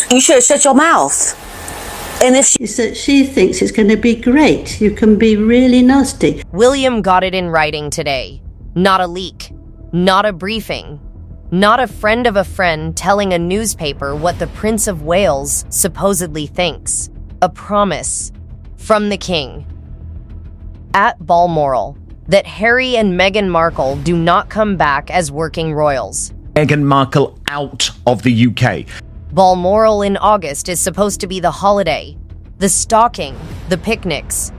You should have shut your mouth. And if she... Is that she thinks it's going to be great. You can be really nasty. William got it in writing today. Not a leak. Not a briefing. Not a friend of a friend telling a newspaper what the Prince of Wales supposedly thinks. A promise from the King at Balmoral that Harry and Meghan Markle do not come back as working royals. Meghan Markle out of the UK. Balmoral in August is supposed to be the holiday, the stocking, the picnics.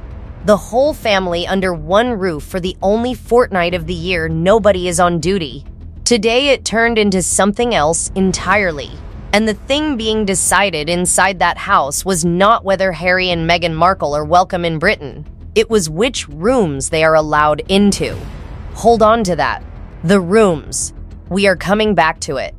The whole family under one roof for the only fortnight of the year nobody is on duty. Today it turned into something else entirely. And the thing being decided inside that house was not whether Harry and Meghan Markle are welcome in Britain. It was which rooms they are allowed into. Hold on to that. The rooms. We are coming back to it.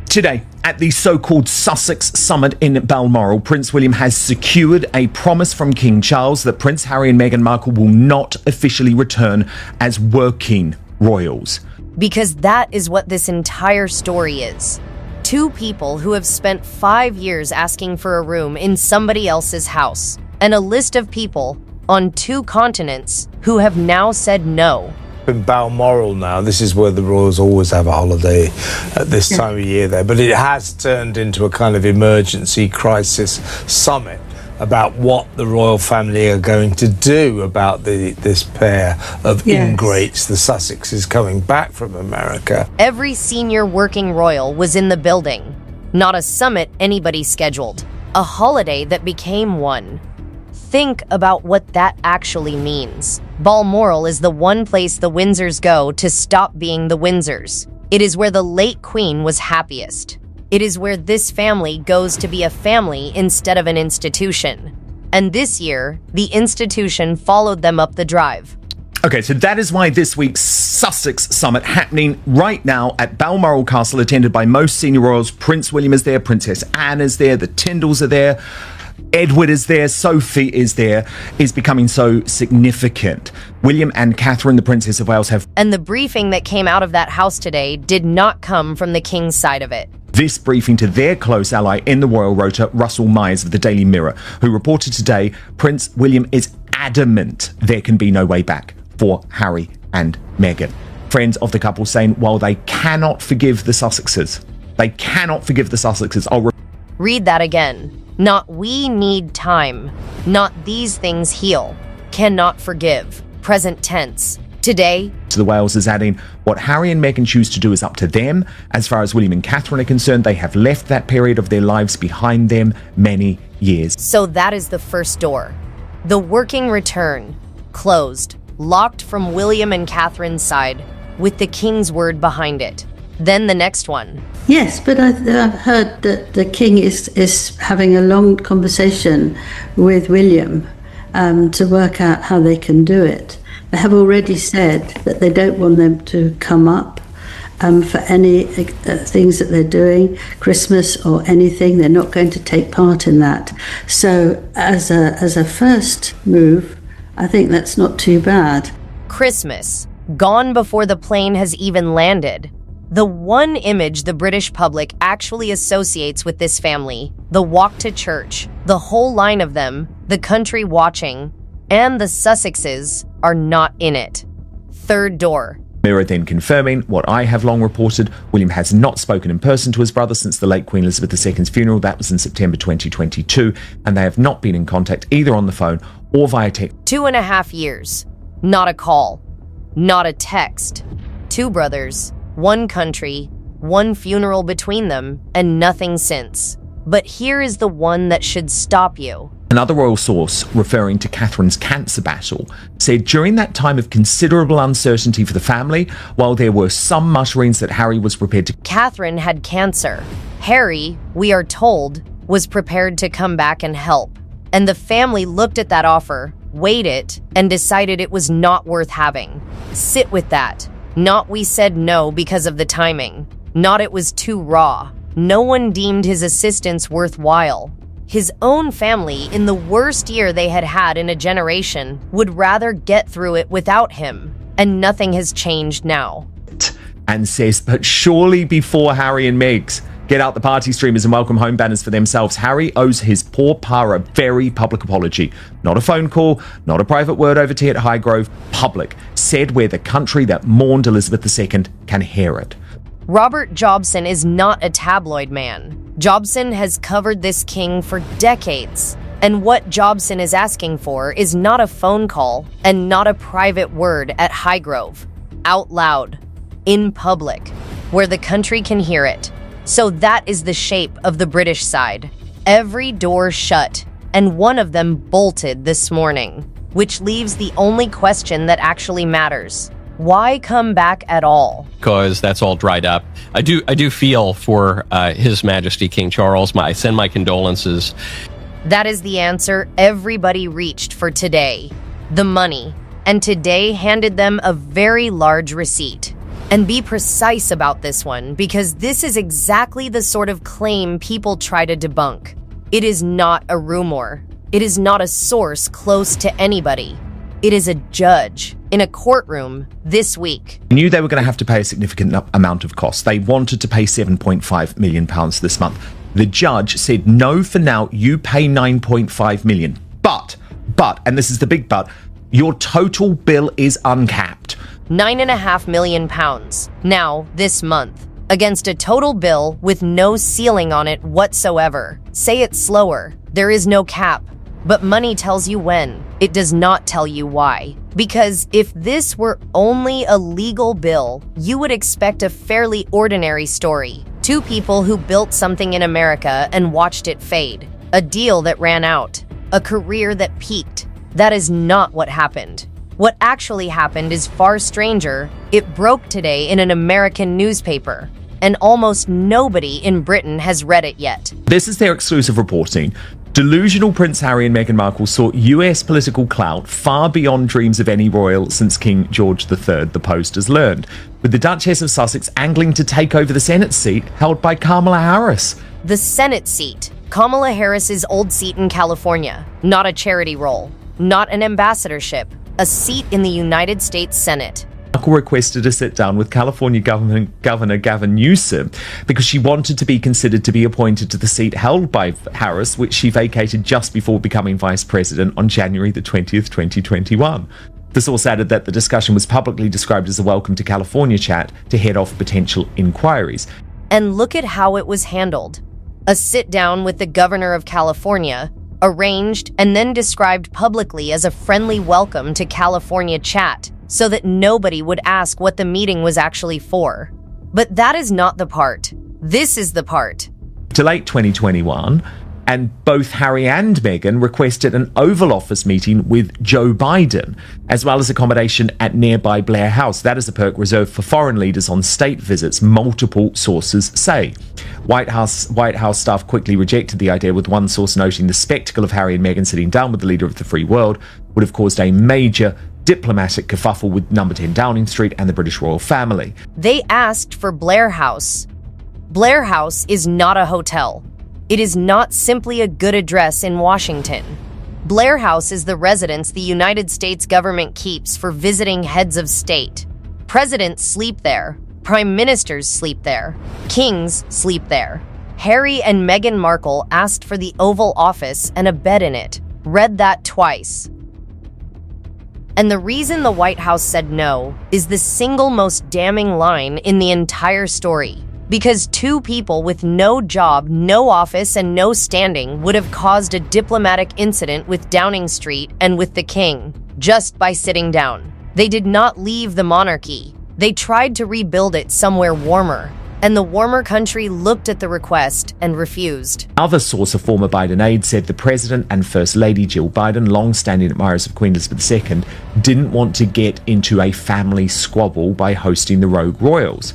Today, at the so-called Sussex Summit in Balmoral, Prince William has secured a promise from King Charles that Prince Harry and Meghan Markle will not officially return as working royals. Because that is what this entire story is. Two people who have spent 5 years asking for a room in somebody else's house, and a list of people on 2 continents who have now said no. In Balmoral now, this is where the royals always have a holiday at this time of year there, but it has turned into a kind of emergency crisis summit about what the royal family are going to do about this pair of ingrates, the Sussexes, coming back from America. Every senior working royal was in the building. Not a summit anybody scheduled. A holiday that became one. Think about what that actually means. Balmoral is the one place the Windsors go to stop being the Windsors. It is where the late Queen was happiest. It is where this family goes to be a family instead of an institution. And this year, the institution followed them up the drive. Okay, so that is why this week's Sussex Summit happening right now at Balmoral Castle, attended by most senior royals. Prince William is there, Princess Anne is there, the Tyndalls are there, Edward is there, Sophie is there, is becoming so significant. William and Catherine, the Princess of Wales, have... And the briefing that came out of that house today did not come from the King's side of it. This briefing to their close ally in the royal rota, Russell Myers of the Daily Mirror, who reported today Prince William is adamant there can be no way back for Harry and Meghan. Friends of the couple saying while they cannot forgive the Sussexes, I'll read that again. Not we need time. Not these things heal. Cannot forgive. Present tense. Today, to the Wales is adding, what Harry and Meghan choose to do is up to them. As far as William and Catherine are concerned, they have left that period of their lives behind them many years. So that is the first door. The working return. Closed. Locked from William and Catherine's side, with the King's word behind it. Then the next one. Yes, but I've heard that the King is having a long conversation with William to work out how they can do it. They have already said that they don't want them to come up for any things that they're doing, Christmas or anything. They're not going to take part in that. So as a first move, I think that's not too bad. Christmas, gone before the plane has even landed. The one image the British public actually associates with this family, the walk to church, the whole line of them, the country watching, and the Sussexes are not in it. Third door. Mirror then confirming what I have long reported. William has not spoken in person to his brother since the late Queen Elizabeth II's funeral. That was in September 2022, and they have not been in contact either on the phone or via text. 2.5 years. Not a call. Not a text. 2 brothers, 1 country, 1 funeral between them, and nothing since. But here is the one that should stop you. Another royal source, referring to Catherine's cancer battle, said during that time of considerable uncertainty for the family, while there were some mutterings that Harry was prepared to... Catherine had cancer. Harry, we are told, was prepared to come back and help. And the family looked at that offer, weighed it, and decided it was not worth having. Sit with that. Not we said no because of the timing. Not it was too raw. No one deemed his assistance worthwhile. His own family, in the worst year they had had in a generation, would rather get through it without him. And nothing has changed now. And says, but surely before Harry and Meg's Get out the party streamers and welcome home banners for themselves. Harry owes his poor pa a very public apology. Not a phone call, not a private word over tea at Highgrove. Public. Said where the country that mourned Elizabeth II can hear it. Robert Jobson is not a tabloid man. Jobson has covered this king for decades. And what Jobson is asking for is not a phone call and not a private word at Highgrove. Out loud. In public. Where the country can hear it. So that is the shape of the British side. Every door shut, and one of them bolted this morning, which leaves the only question that actually matters. Why come back at all? Because that's all dried up. I do feel for His Majesty King Charles. I send my condolences. That is the answer everybody reached for today. The money. And today handed them a very large receipt. And be precise about this one, because this is exactly the sort of claim people try to debunk. It is not a rumor. It is not a source close to anybody. It is a judge in a courtroom this week. Knew they were going to have to pay a significant amount of costs. They wanted to pay £7.5 million this month. The judge said, no, for now, you pay £9.5 million. But, and this is the big but, your total bill is uncapped. £9.5 million now, this month, against a total bill with no ceiling on it whatsoever. Say it slower. There is no cap. But money tells you when. It does not tell you why. Because if this were only a legal bill, you would expect a fairly ordinary story. Two people who built something in America and watched it fade. A deal that ran out. A career that peaked. That is not what happened. What actually happened is far stranger. It broke today in an American newspaper, and almost nobody in Britain has read it yet. This is their exclusive reporting. Delusional Prince Harry and Meghan Markle sought US political clout far beyond dreams of any royal since King George III, the Post has learned, with the Duchess of Sussex angling to take over the Senate seat held by Kamala Harris. The Senate seat, Kamala Harris's old seat in California, not a charity role, not an ambassadorship, a seat in the United States Senate. Markle requested to sit down with California Governor Gavin Newsom because she wanted to be considered to be appointed to the seat held by Harris, which she vacated just before becoming vice president on January the 20th, 2021. The source added that the discussion was publicly described as a welcome to California chat to head off potential inquiries. And look at how it was handled. A sit-down with the governor of California, arranged and then described publicly as a friendly welcome to California chat, so that nobody would ask what the meeting was actually for. But that is not the part. This is the part. To late 2021, and both Harry and Meghan requested an Oval Office meeting with Joe Biden, as well as accommodation at nearby Blair House. That is a perk reserved for foreign leaders on state visits, multiple sources say. White House staff quickly rejected the idea, with one source noting the spectacle of Harry and Meghan sitting down with the leader of the free world would have caused a major diplomatic kerfuffle with number 10 Downing Street and the British royal family. They asked for Blair House. Blair House is not a hotel. It is not simply a good address in Washington. Blair House is the residence the United States government keeps for visiting heads of state. Presidents sleep there. Prime ministers sleep there. Kings sleep there. Harry and Meghan Markle asked for the Oval Office and a bed in it. Read that twice. And the reason the White House said no is the single most damning line in the entire story. Because two people with no job, no office, and no standing would have caused a diplomatic incident with Downing Street and with the king, just by sitting down. They did not leave the monarchy. They tried to rebuild it somewhere warmer. And the warmer country looked at the request and refused. Another source, a former Biden aide, said the president and First Lady Jill Biden, long-standing admirers of Queen Elizabeth II, didn't want to get into a family squabble by hosting the rogue royals.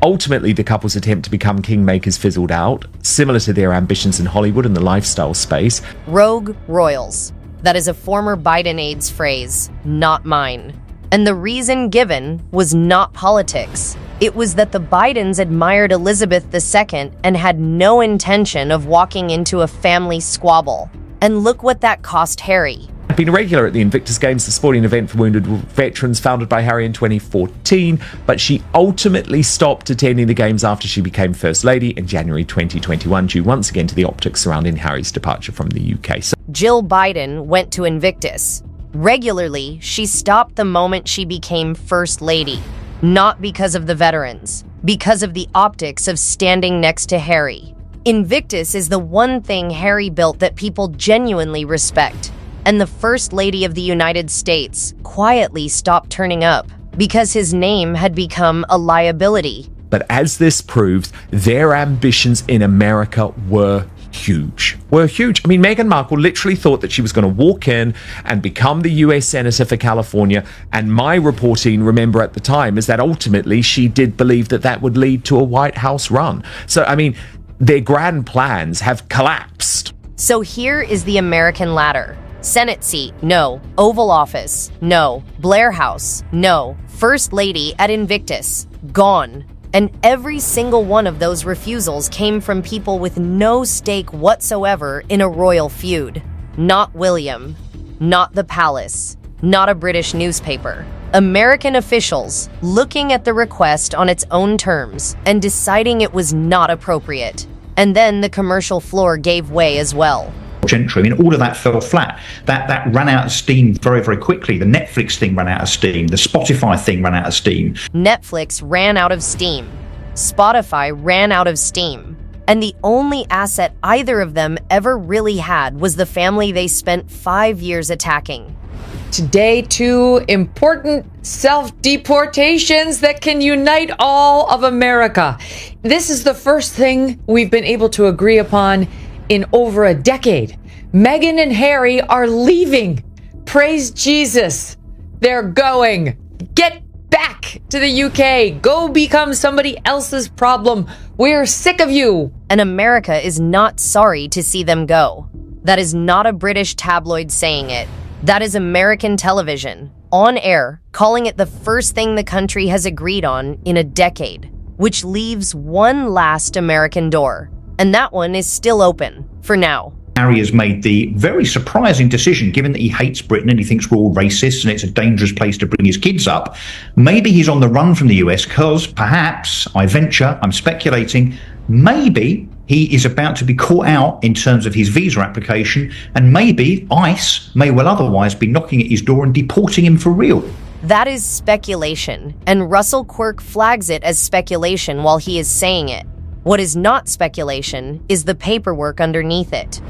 Ultimately, the couple's attempt to become kingmakers fizzled out, similar to their ambitions in Hollywood and the lifestyle space. Rogue royals. That is a former Biden aide's phrase, not mine. And the reason given was not politics. It was that the Bidens admired Elizabeth II and had no intention of walking into a family squabble. And look what that cost Harry. Had been a regular at the Invictus Games, the sporting event for wounded veterans founded by Harry in 2014, but she ultimately stopped attending the Games after she became First Lady in January 2021, due once again to the optics surrounding Harry's departure from the UK. So Jill Biden went to Invictus. Regularly, she stopped the moment she became First Lady, not because of the veterans, because of the optics of standing next to Harry. Invictus is the one thing Harry built that people genuinely respect. And the First Lady of the United States quietly stopped turning up because his name had become a liability. But as this proves, their ambitions in America were huge. I mean, Meghan Markle literally thought that she was going to walk in and become the US Senator for California. And my reporting, remember at the time, is that ultimately she did believe that that would lead to a White House run. So, I mean, their grand plans have collapsed. So here is the American ladder. Senate seat, no. Oval Office, no. Blair House, no. First Lady at Invictus, gone. And every single one of those refusals came from people with no stake whatsoever in a royal feud. Not William, not the palace, not a British newspaper. American officials looking at the request on its own terms and deciding it was not appropriate. And then the commercial floor gave way as well. Gentry. I mean, all of that fell flat. That ran out of steam very, very quickly. The Netflix thing ran out of steam. The Spotify thing ran out of steam. Netflix ran out of steam. Spotify ran out of steam. And the only asset either of them ever really had was the family they spent 5 years attacking. Today, two important self-deportations that can unite all of America. This is the first thing we've been able to agree upon in over a decade. Meghan and Harry are leaving. Praise Jesus. They're going. Get back to the UK. Go become somebody else's problem. We're sick of you. And America is not sorry to see them go. That is not a British tabloid saying it. That is American television, on air, calling it the first thing the country has agreed on in a decade, which leaves one last American door. And that one is still open, for now. Harry has made the very surprising decision, given that he hates Britain and he thinks we're all racist and it's a dangerous place to bring his kids up. Maybe he's on the run from the US because perhaps, I'm speculating, maybe he is about to be caught out in terms of his visa application, and maybe ICE may well otherwise be knocking at his door and deporting him for real. That is speculation, and Russell Quirk flags it as speculation while he is saying it. What is not speculation is the paperwork underneath it.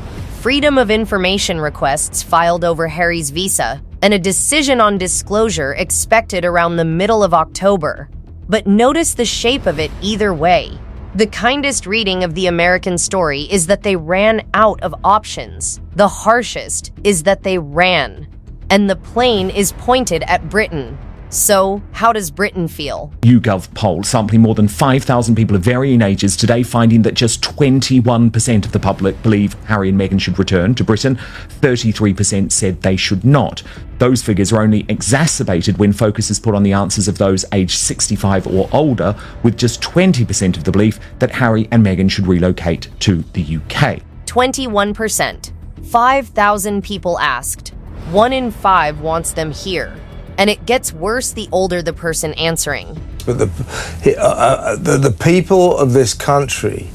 Freedom of information requests filed over Harry's visa, and a decision on disclosure expected around the middle of October. But notice the shape of it either way. The kindest reading of the American story is that they ran out of options. The harshest is that they ran. And the plane is pointed at Britain. So, how does Britain feel? YouGov poll sampling more than 5,000 people of varying ages today, finding that just 21% of the public believe Harry and Meghan should return to Britain. 33% said they should not. Those figures are only exacerbated when focus is put on the answers of those aged 65 or older, with just 20% of the belief that Harry and Meghan should relocate to the UK. 21%. 5,000 people asked. 1 in 5 wants them here. And it gets worse the older the person answering. But the people of this country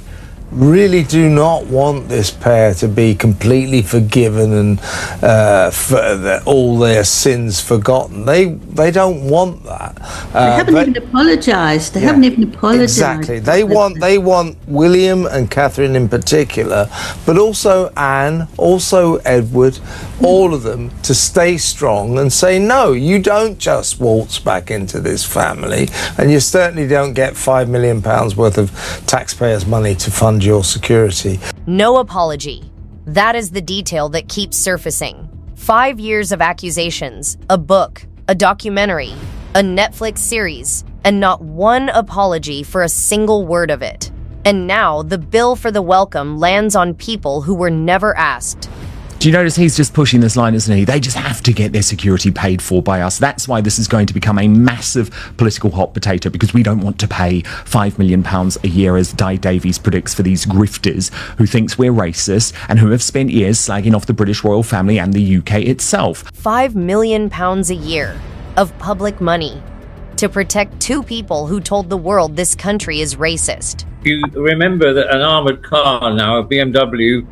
really do not want this pair to be completely forgiven and all their sins forgotten. They don't want that. They haven't even apologised. They haven't even apologised. Exactly. They want William and Catherine in particular, but also Anne, also Edward, all of them to stay strong and say, no, you don't just waltz back into this family, and you certainly don't get £5 million worth of taxpayers' money to fund your security. No apology. That is the detail that keeps surfacing. 5 years of accusations, a book, a documentary, a Netflix series, and not one apology for a single word of it. And now the bill for the welcome lands on people who were never asked. Do you notice he's just pushing this line, isn't he? They just have to get their security paid for by us. That's why this is going to become a massive political hot potato, because we don't want to pay £5 million a year, as Di Davies predicts, for these grifters who thinks we're racist and who have spent years slagging off the British royal family and the UK itself. £5 million a year of public money to protect two people who told the world this country is racist. You remember that an armoured car now, a BMW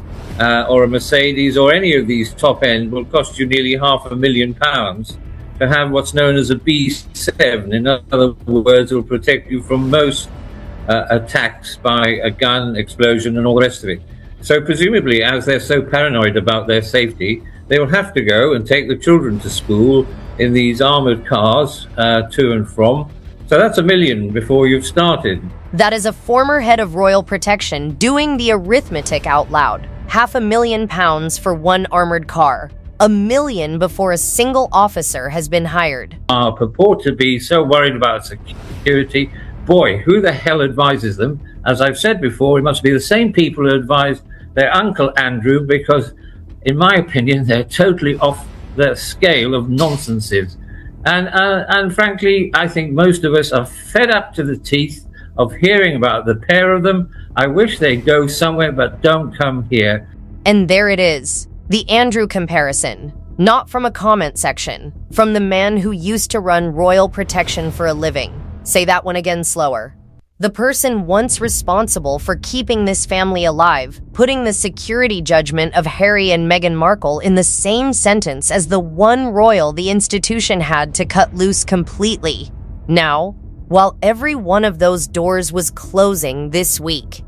or a Mercedes or any of these top end, will cost you nearly £500,000 to have what's known as a B7. In other words, it will protect you from most attacks by a gun, explosion and all the rest of it. So presumably, as they're so paranoid about their safety, they will have to go and take the children to school in these armoured cars to and from. So that's $1 million before you've started. That is a former head of Royal Protection doing the arithmetic out loud. £500,000 for one armored car. $1 million before a single officer has been hired. Purport to be so worried about security. Boy, who the hell advises them? As I've said before, it must be the same people who advised their Uncle Andrew, because, in my opinion, they're totally off the scale of nonsenses. And frankly, I think most of us are fed up to the teeth of hearing about the pair of them. I wish they'd go somewhere, but don't come here. And there it is, the Andrew comparison. Not from a comment section, from the man who used to run Royal Protection for a living. Say that one again slower. The person once responsible for keeping this family alive, putting the security judgment of Harry and Meghan Markle in the same sentence as the one royal the institution had to cut loose completely. Now, while every one of those doors was closing this week,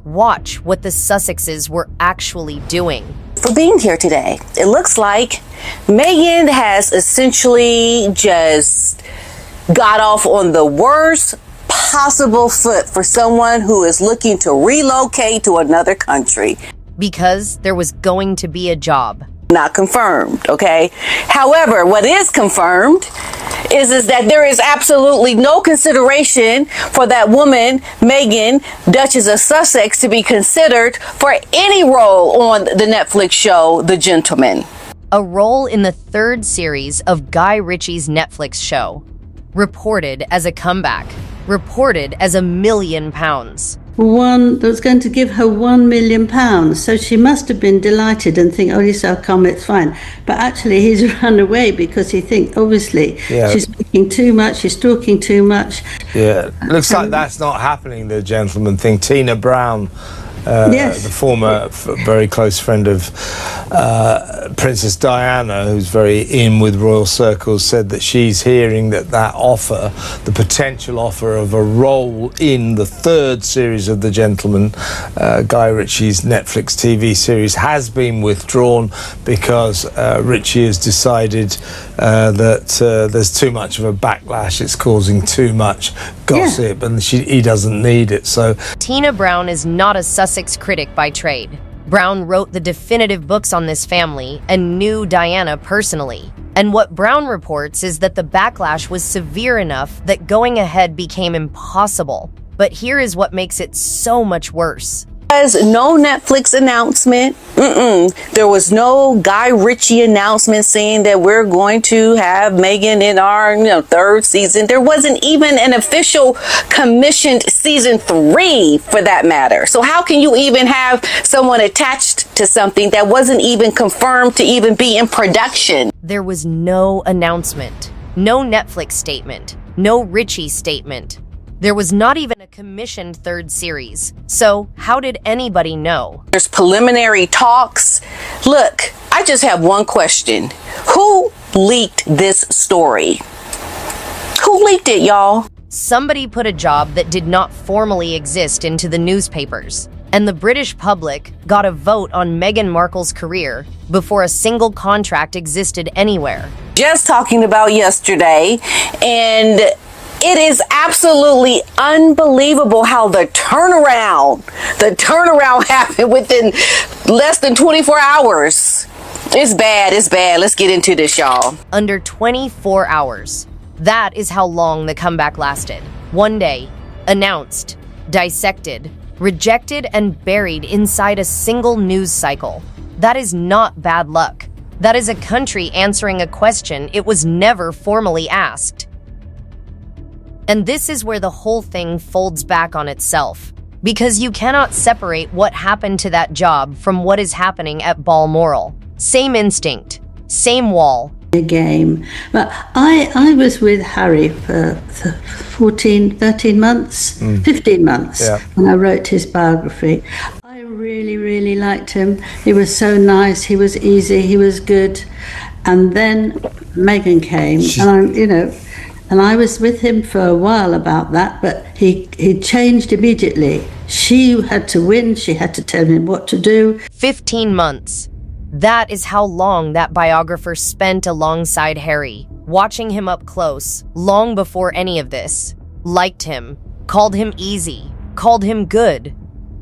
watch what the Sussexes were actually doing. For being here today. It looks like Meghan has essentially just got off on the worst possible foot for someone who is looking to relocate to another country. Because there was going to be a job. Not confirmed, okay? However, what is confirmed is that there is absolutely no consideration for that woman, Meghan, Duchess of Sussex, to be considered for any role on the Netflix show, The Gentleman. A role in the third series of Guy Ritchie's Netflix show. Reported as a comeback. Reported as £1 million. One that was going to give her £1 million. So she must have been delighted and think, oh, yes, I'll come, it's fine. But actually, he's run away because he thinks, obviously, she's speaking too much, she's talking too much. Yeah, looks like that's not happening, the gentleman thing. Tina Brown, Yes. the former very close friend of Princess Diana, who's very in with royal circles, said that she's hearing that offer, the potential offer of a role in the third series of The Gentleman, Guy Ritchie's Netflix TV series, has been withdrawn because Ritchie has decided that there's too much of a backlash, it's causing too much gossip, and he doesn't need it. So Tina Brown is not a Sussex critic by trade. Brown wrote the definitive books on this family and knew Diana personally. And what Brown reports is that the backlash was severe enough that going ahead became impossible. But here is what makes it so much worse. There was no Netflix announcement. There was no Guy Ritchie announcement saying that we're going to have Meghan in our third season. There wasn't even an official commissioned season 3 for that matter. So how can you even have someone attached to something that wasn't even confirmed to even be in production? There was no announcement, no Netflix statement, no Ritchie statement. There was not even a commissioned third series. So how did anybody know? There's preliminary talks. Look, I just have one question. Who leaked this story? Who leaked it, y'all? Somebody put a job that did not formally exist into the newspapers. And the British public got a vote on Meghan Markle's career before a single contract existed anywhere. Just talking about yesterday, and it is absolutely unbelievable how the turnaround happened within less than 24 hours. It's bad. Let's get into this, y'all. Under 24 hours. That is how long the comeback lasted. One day, announced, dissected, rejected, and buried inside a single news cycle. That is not bad luck. That is a country answering a question it was never formally asked. And this is where the whole thing folds back on itself, because you cannot separate what happened to that job from what is happening at Balmoral. Same instinct, same wall. A game. But I was with Harry for 13 months, 15 months when I wrote his biography. I really, really liked him. He was so nice, he was easy, he was good. And then Meghan came, and I was with him for a while about that, but he changed immediately. She had to win, she had to tell him what to do. 15 months. That is how long that biographer spent alongside Harry, watching him up close, long before any of this. Liked him, called him easy, called him good,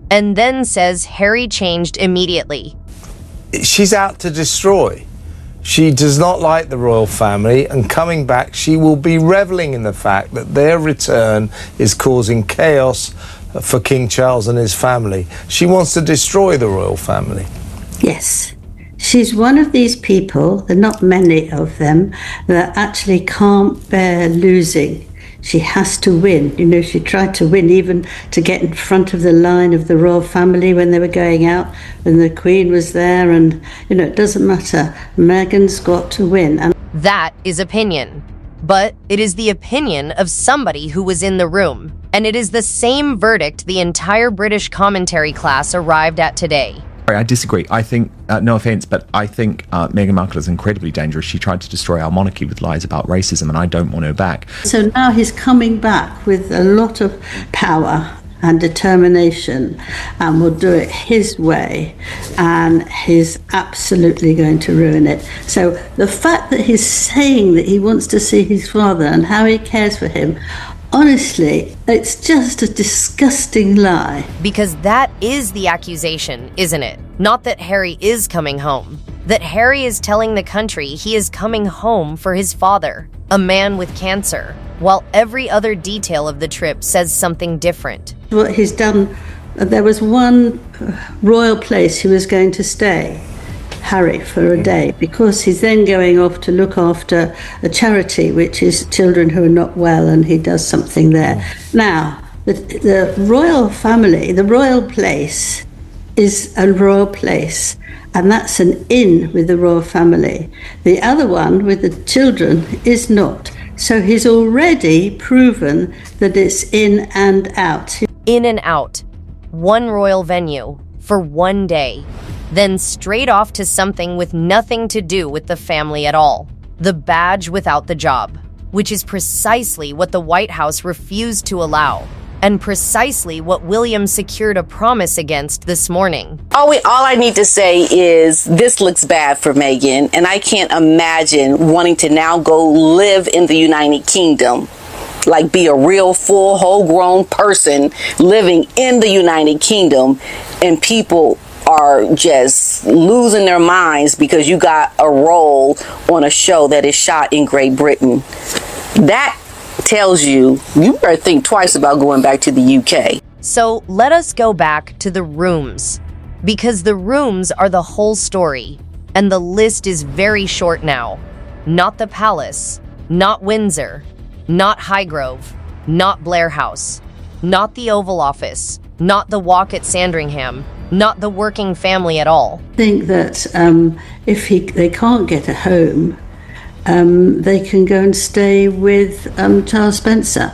and then says Harry changed immediately. She's out to destroy. She does not like the royal family, and coming back, she will be reveling in the fact that their return is causing chaos for King Charles and his family. She wants to destroy the royal family. Yes. She's one of these people, there are not many of them, that actually can't bear losing. She has to win. She tried to win even to get in front of the line of the royal family when they were going out, when the Queen was there, and, it doesn't matter. Meghan's got to win. And that is opinion. But it is the opinion of somebody who was in the room. And it is the same verdict the entire British commentary class arrived at today. I disagree. I think, no offense, but I think Meghan Markle is incredibly dangerous. She tried to destroy our monarchy with lies about racism, and I don't want her back. So now he's coming back with a lot of power and determination, and will do it his way, and he's absolutely going to ruin it. So the fact that he's saying that he wants to see his father and how he cares for him, honestly, it's just a disgusting lie. Because that is the accusation, isn't it? Not that Harry is coming home. That Harry is telling the country he is coming home for his father, a man with cancer, while every other detail of the trip says something different. What he's done, there was one royal place he was going to stay, Harry, for a day, because he's then going off to look after a charity which is children who are not well, and he does something there. Now, the royal family, the royal place is a royal place, and that's an inn with the royal family. The other one with the children is not. So he's already proven that it's in and out. In and out. One royal venue for one day. Then straight off to something with nothing to do with the family at all. The badge without the job, which is precisely what the White House refused to allow, and precisely what William secured a promise against this morning. All I need to say is this looks bad for Meghan, and I can't imagine wanting to now go live in the United Kingdom, like be a real full, whole-grown person living in the United Kingdom, and people are just losing their minds because you got a role on a show that is shot in Great Britain. That tells you better think twice about going back to the UK. So let us go back to the rooms, because the rooms are the whole story, and the list is very short now. Not the Palace, not Windsor, not Highgrove, not Blair House, not the Oval Office, not the Walk at Sandringham, not the working family at all. I think that if they can't get a home, they can go and stay with Charles Spencer,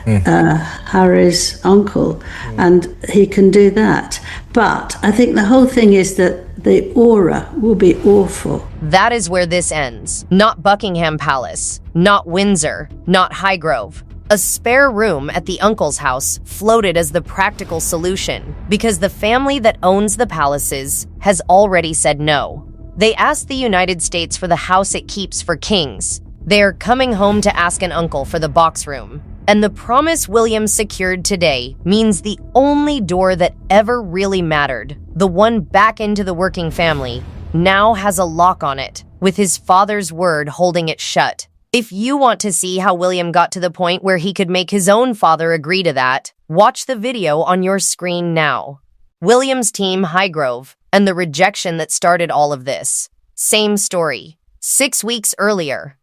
Harry's uncle, and he can do that. But I think the whole thing is that the aura will be awful. That is where this ends. Not Buckingham Palace, not Windsor, not Highgrove. A spare room at the uncle's house floated as the practical solution because the family that owns the palaces has already said no. They asked the United States for the house it keeps for kings. They are coming home to ask an uncle for the box room. And the promise William secured today means the only door that ever really mattered, the one back into the working family, now has a lock on it, with his father's word holding it shut. If you want to see how William got to the point where he could make his own father agree to that, watch the video on your screen now. William's team, Highgrove, and the rejection that started all of this. Same story. 6 weeks earlier,